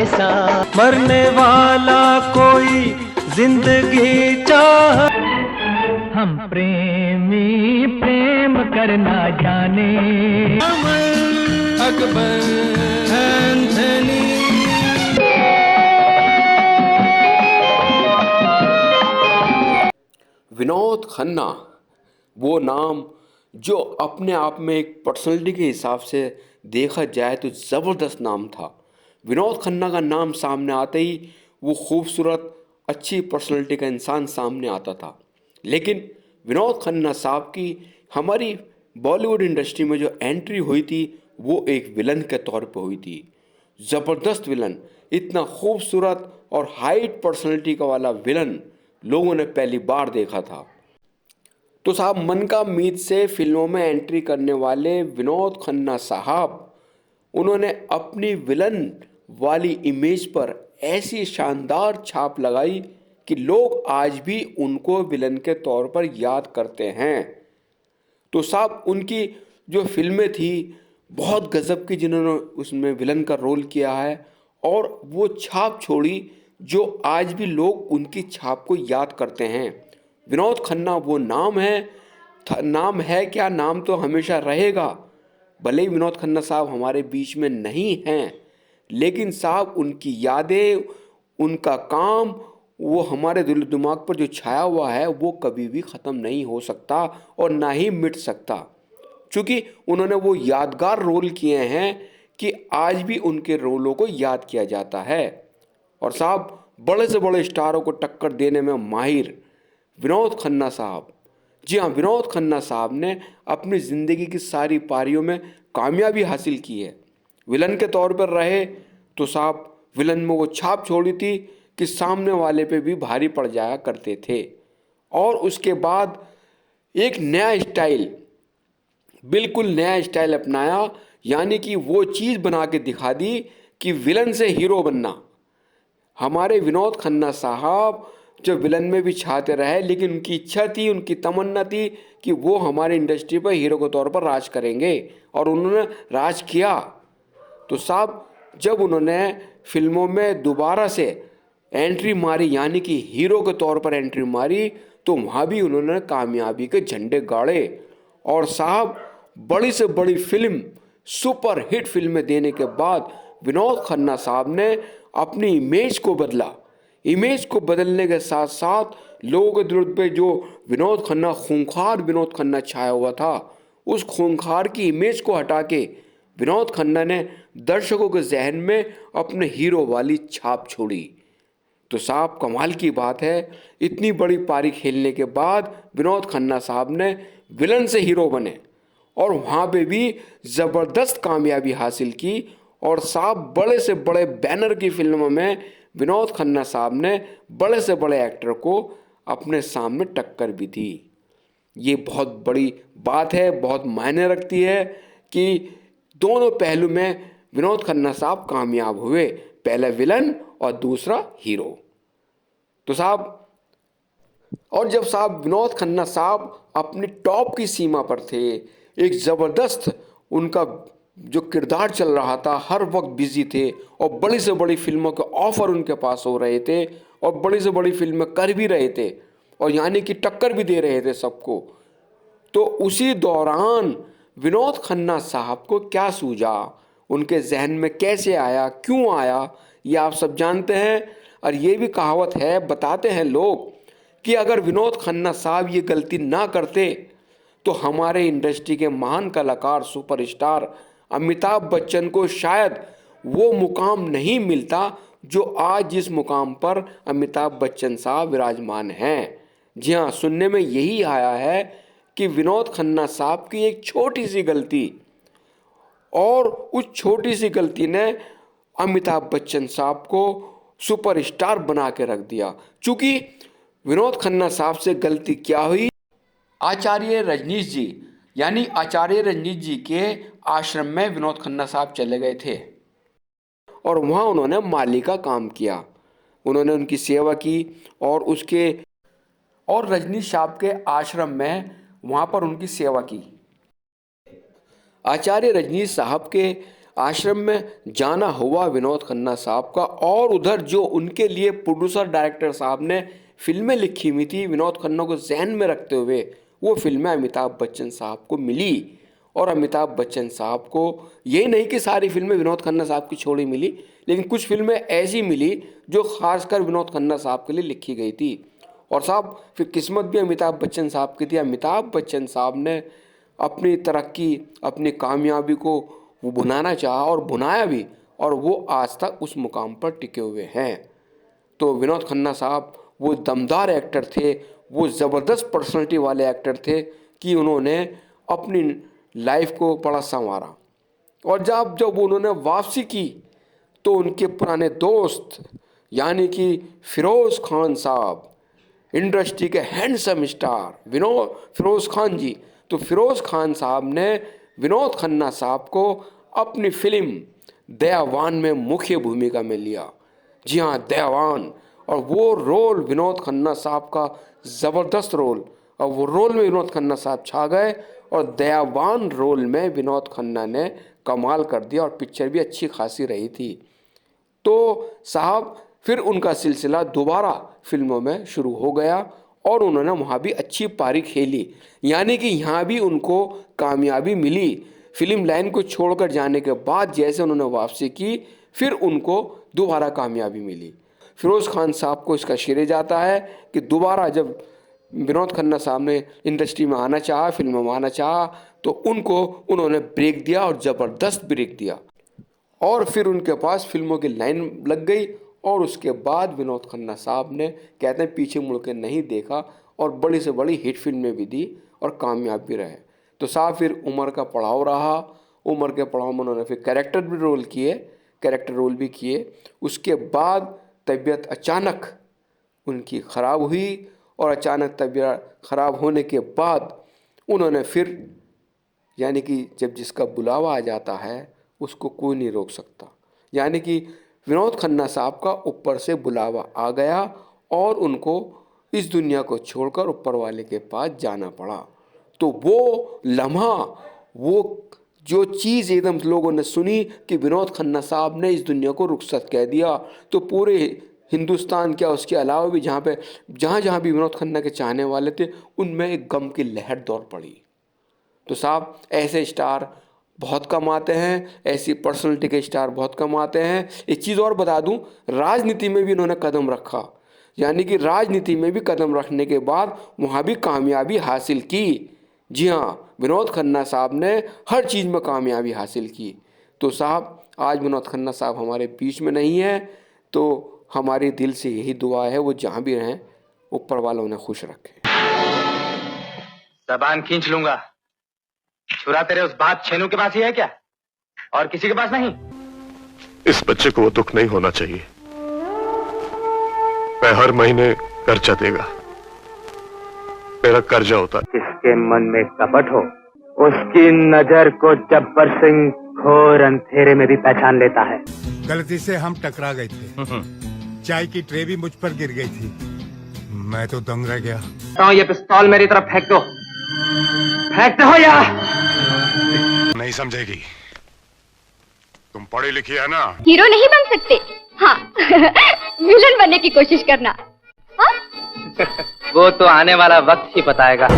ऐसा मरने वाला कोई जिंदगी चाह। हम प्रेमी प्रेम करना जाने। अकबर एंथनी। विनोद खन्ना वो नाम जो अपने आप में एक पर्सनैलिटी के हिसाब से देखा जाए तो ज़बरदस्त नाम था। विनोद खन्ना का नाम सामने आते ही वो खूबसूरत अच्छी पर्सनैलिटी का इंसान सामने आता था। लेकिन विनोद खन्ना साहब की हमारी बॉलीवुड इंडस्ट्री में जो एंट्री हुई थी वो एक विलन के तौर पे हुई थी। ज़बरदस्त विलन, इतना खूबसूरत और हाइट पर्सनैलिटी का वाला विलन लोगों ने पहली बार देखा था। तो साहब मन का मीत से फिल्मों में एंट्री करने वाले विनोद खन्ना साहब, उन्होंने अपनी विलन वाली इमेज पर ऐसी शानदार छाप लगाई कि लोग आज भी उनको विलन के तौर पर याद करते हैं। तो साहब उनकी जो फिल्में थी बहुत गजब की, जिन्होंने उसमें विलन का रोल किया है और वो छाप छोड़ी जो आज भी लोग उनकी छाप को याद करते हैं। विनोद खन्ना वो नाम है, नाम है क्या, नाम तो हमेशा रहेगा। भले ही विनोद खन्ना साहब हमारे बीच में नहीं हैं, लेकिन साहब उनकी यादें, उनका काम, वो हमारे दिल दिमाग पर जो छाया हुआ है वो कभी भी ख़त्म नहीं हो सकता और ना ही मिट सकता, क्योंकि उन्होंने वो यादगार रोल किए हैं कि आज भी उनके रोलों को याद किया जाता है। और साहब बड़े से बड़े स्टारों को टक्कर देने में माहिर विनोद खन्ना साहब। जी हाँ, विनोद खन्ना साहब ने अपनी ज़िंदगी की सारी पारियों में कामयाबी हासिल की है। विलन के तौर पर रहे तो साहब विलन में वो छाप छोड़ी थी कि सामने वाले पे भी भारी पड़ जाया करते थे। और उसके बाद एक नया स्टाइल, बिल्कुल नया स्टाइल अपनाया, यानी कि वो चीज़ बना के दिखा दी कि विलन से हीरो बनना। हमारे विनोद खन्ना साहब जो विलन में भी छाते रहे, लेकिन उनकी इच्छा थी, उनकी तमन्ना थी कि वो हमारे इंडस्ट्री पर हीरो के तौर पर राज करेंगे, और उन्होंने राज किया। तो साहब जब उन्होंने फिल्मों में दोबारा से एंट्री मारी, यानी कि हीरो के तौर पर एंट्री मारी, तो वहाँ भी उन्होंने कामयाबी के झंडे गाड़े। और साहब बड़ी से बड़ी फिल्म, सुपर हिट फिल्में देने के बाद विनोद खन्ना साहब ने अपनी इमेज को बदला। इमेज को बदलने के साथ साथ लोगों के दिल पे जो विनोद खन्ना, खूंखार विनोद खन्ना छाया हुआ था, उस खूंखार की इमेज को हटा के विनोद खन्ना ने दर्शकों के जहन में अपने हीरो वाली छाप छोड़ी। तो साहब कमाल की बात है, इतनी बड़ी पारी खेलने के बाद विनोद खन्ना साहब ने विलन से हीरो बने और वहाँ पे भी ज़बरदस्त कामयाबी हासिल की। और साहब बड़े से बड़े बैनर की फिल्मों में विनोद खन्ना साहब ने बड़े से बड़े एक्टर को अपने सामने टक्कर भी दी। ये बहुत बड़ी बात है, बहुत मायने रखती है कि दोनों पहलू में विनोद खन्ना साहब कामयाब हुए, पहला विलन और दूसरा हीरो। तो साहब, और जब साहब विनोद खन्ना साहब अपनी टॉप की सीमा पर थे, एक ज़बरदस्त उनका जो किरदार चल रहा था, हर वक्त बिजी थे और बड़ी से बड़ी फिल्मों के ऑफर उनके पास हो रहे थे और बड़ी से बड़ी फिल्में कर भी रहे थे, और यानी कि टक्कर भी दे रहे थे सबको। तो उसी दौरान विनोद खन्ना साहब को क्या सूझा, उनके जहन में कैसे आया, क्यों आया, ये आप सब जानते हैं। और ये भी कहावत है, बताते हैं लोग, कि अगर विनोद खन्ना साहब ये गलती ना करते तो हमारे इंडस्ट्री के महान कलाकार, सुपरस्टार अमिताभ बच्चन को शायद वो मुकाम नहीं मिलता जो आज जिस मुकाम पर अमिताभ बच्चन साहब विराजमान हैं। जी हाँ, सुनने में यही आया है कि विनोद खन्ना साहब की एक छोटी सी गलती, और उस छोटी सी गलती ने अमिताभ बच्चन साहब को सुपरस्टार बना के रख दिया। चूँकि विनोद खन्ना साहब से गलती क्या हुई, आचार्य रजनीश जी, यानी आचार्य रजनीश जी के आश्रम में विनोद खन्ना साहब चले गए थे और वहाँ उन्होंने माली का काम किया, उन्होंने उनकी सेवा की और रजनीश साहब के आश्रम में वहाँ पर उनकी सेवा की। आचार्य रजनीश साहब के आश्रम में जाना हुआ विनोद खन्ना साहब का, और उधर जो उनके लिए प्रोड्यूसर डायरेक्टर साहब ने फिल्में लिखी हुई थी विनोद खन्ना को जहन में रखते हुए, वो फिल्में अमिताभ बच्चन साहब को मिली। और अमिताभ बच्चन साहब को यही नहीं कि सारी फिल्में विनोद खन्ना साहब की छोड़ी मिली, लेकिन कुछ फिल्में ऐसी मिली जो खासकर विनोद खन्ना साहब के लिए लिखी गई थी। और साहब फिर किस्मत भी अमिताभ बच्चन साहब की थी। अमिताभ बच्चन साहब ने अपनी तरक्की, अपनी कामयाबी को वो बुनाना चाहा और बुनाया भी, और वो आज तक उस मुकाम पर टिके हुए हैं। तो विनोद खन्ना साहब वो दमदार एक्टर थे, वो ज़बरदस्त पर्सनैलिटी वाले एक्टर थे कि उन्होंने अपनी लाइफ को बड़ा संवारा। और जब उन्होंने वापसी की तो उनके पुराने दोस्त यानी कि फिरोज़ खान साहब, इंडस्ट्री के हैंडसम स्टार फिरोज़ खान जी, तो फिरोज़ खान साहब ने विनोद खन्ना साहब को अपनी फिल्म दयावान में मुख्य भूमिका में लिया। जी हाँ, दयावान। और वो रोल विनोद खन्ना साहब का ज़बरदस्त रोल, और वो रोल में विनोद खन्ना साहब छा गए, और दयावान रोल में विनोद खन्ना ने कमाल कर दिया, और पिक्चर भी अच्छी खासी रही थी। तो साहब फिर उनका सिलसिला दोबारा फिल्मों में शुरू हो गया, और उन्होंने वहाँ भी अच्छी पारी खेली, यानी कि यहाँ भी उनको कामयाबी मिली। फिल्म लाइन को छोड़कर जाने के बाद जैसे उन्होंने वापसी की, फिर उनको दोबारा कामयाबी मिली। फिरोज़ खान साहब को इसका श्रेय जाता है कि दोबारा जब विनोद खन्ना साहब ने इंडस्ट्री में आना चाहा, फिल्मों में आना चाहा, तो उन्होंने ब्रेक दिया, और ज़बरदस्त ब्रेक दिया। और फिर उनके पास फिल्मों की लाइन लग गई, और उसके बाद विनोद खन्ना साहब ने कहते हैं पीछे मुड़ के नहीं देखा, और बड़ी से बड़ी हिट फिल्में भी दी और कामयाब भी रहे। तो साहब फिर उम्र का पड़ाव रहा, उम्र के पड़ाव में उन्होंने फिर कैरेक्टर रोल भी किए। उसके बाद तबीयत अचानक उनकी ख़राब हुई, और अचानक तबीयत ख़राब होने के बाद उन्होंने फिर, यानी कि जब जिसका बुलावा आ जाता है उसको कोई नहीं रोक सकता, यानी कि विनोद खन्ना साहब का ऊपर से बुलावा आ गया, और उनको इस दुनिया को छोड़कर ऊपर वाले के पास जाना पड़ा। तो वो लम्हा, वो जो चीज़ एकदम लोगों ने सुनी कि विनोद खन्ना साहब ने इस दुनिया को रुखसत कह दिया, तो पूरे हिंदुस्तान क्या उसके अलावा भी जहाँ भी विनोद खन्ना के चाहने वाले थे, उनमें एक गम की लहर दौड़ पड़ी। तो साहब ऐसे स्टार बहुत कम आते हैं, ऐसी पर्सनैलिटी के स्टार बहुत कम आते हैं। एक चीज़ और बता दूं, राजनीति में भी इन्होंने कदम रखा, यानी कि राजनीति में भी कदम रखने के बाद वहाँ भी कामयाबी हासिल की। जी हाँ, विनोद खन्ना साहब ने हर चीज़ में कामयाबी हासिल की। तो साहब आज विनोद खन्ना साहब हमारे बीच में नहीं है, तो हमारे दिल से यही दुआ है वो जहाँ भी रहें ऊपर वाला उन्हें खुश रखे। जबान खींच लूंगा। छुरा तेरे उस बात छेनू के पास ही है क्या, और किसी के पास नहीं? इस बच्चे को वो दुख नहीं होना चाहिए। मैं हर महीने कर्जा देगा, मेरा कर्जा होता। जिसके मन में कपट हो उसकी नजर को जब्बर सिंह घोर अंधेरे में भी पहचान लेता है। गलती से हम टकरा गए थे, चाय की ट्रे भी मुझ पर गिर गई थी, मैं तो दंग रह गया। तो ये पिस्तौल मेरी तरफ फेंक दो, फेंकते हो या नहीं समझेगी। तुम पढ़ी लिखी है ना? हीरो नहीं बन सकते, हाँ विलन बनने की कोशिश करना। हाँ? वो तो आने वाला वक्त ही बताएगा।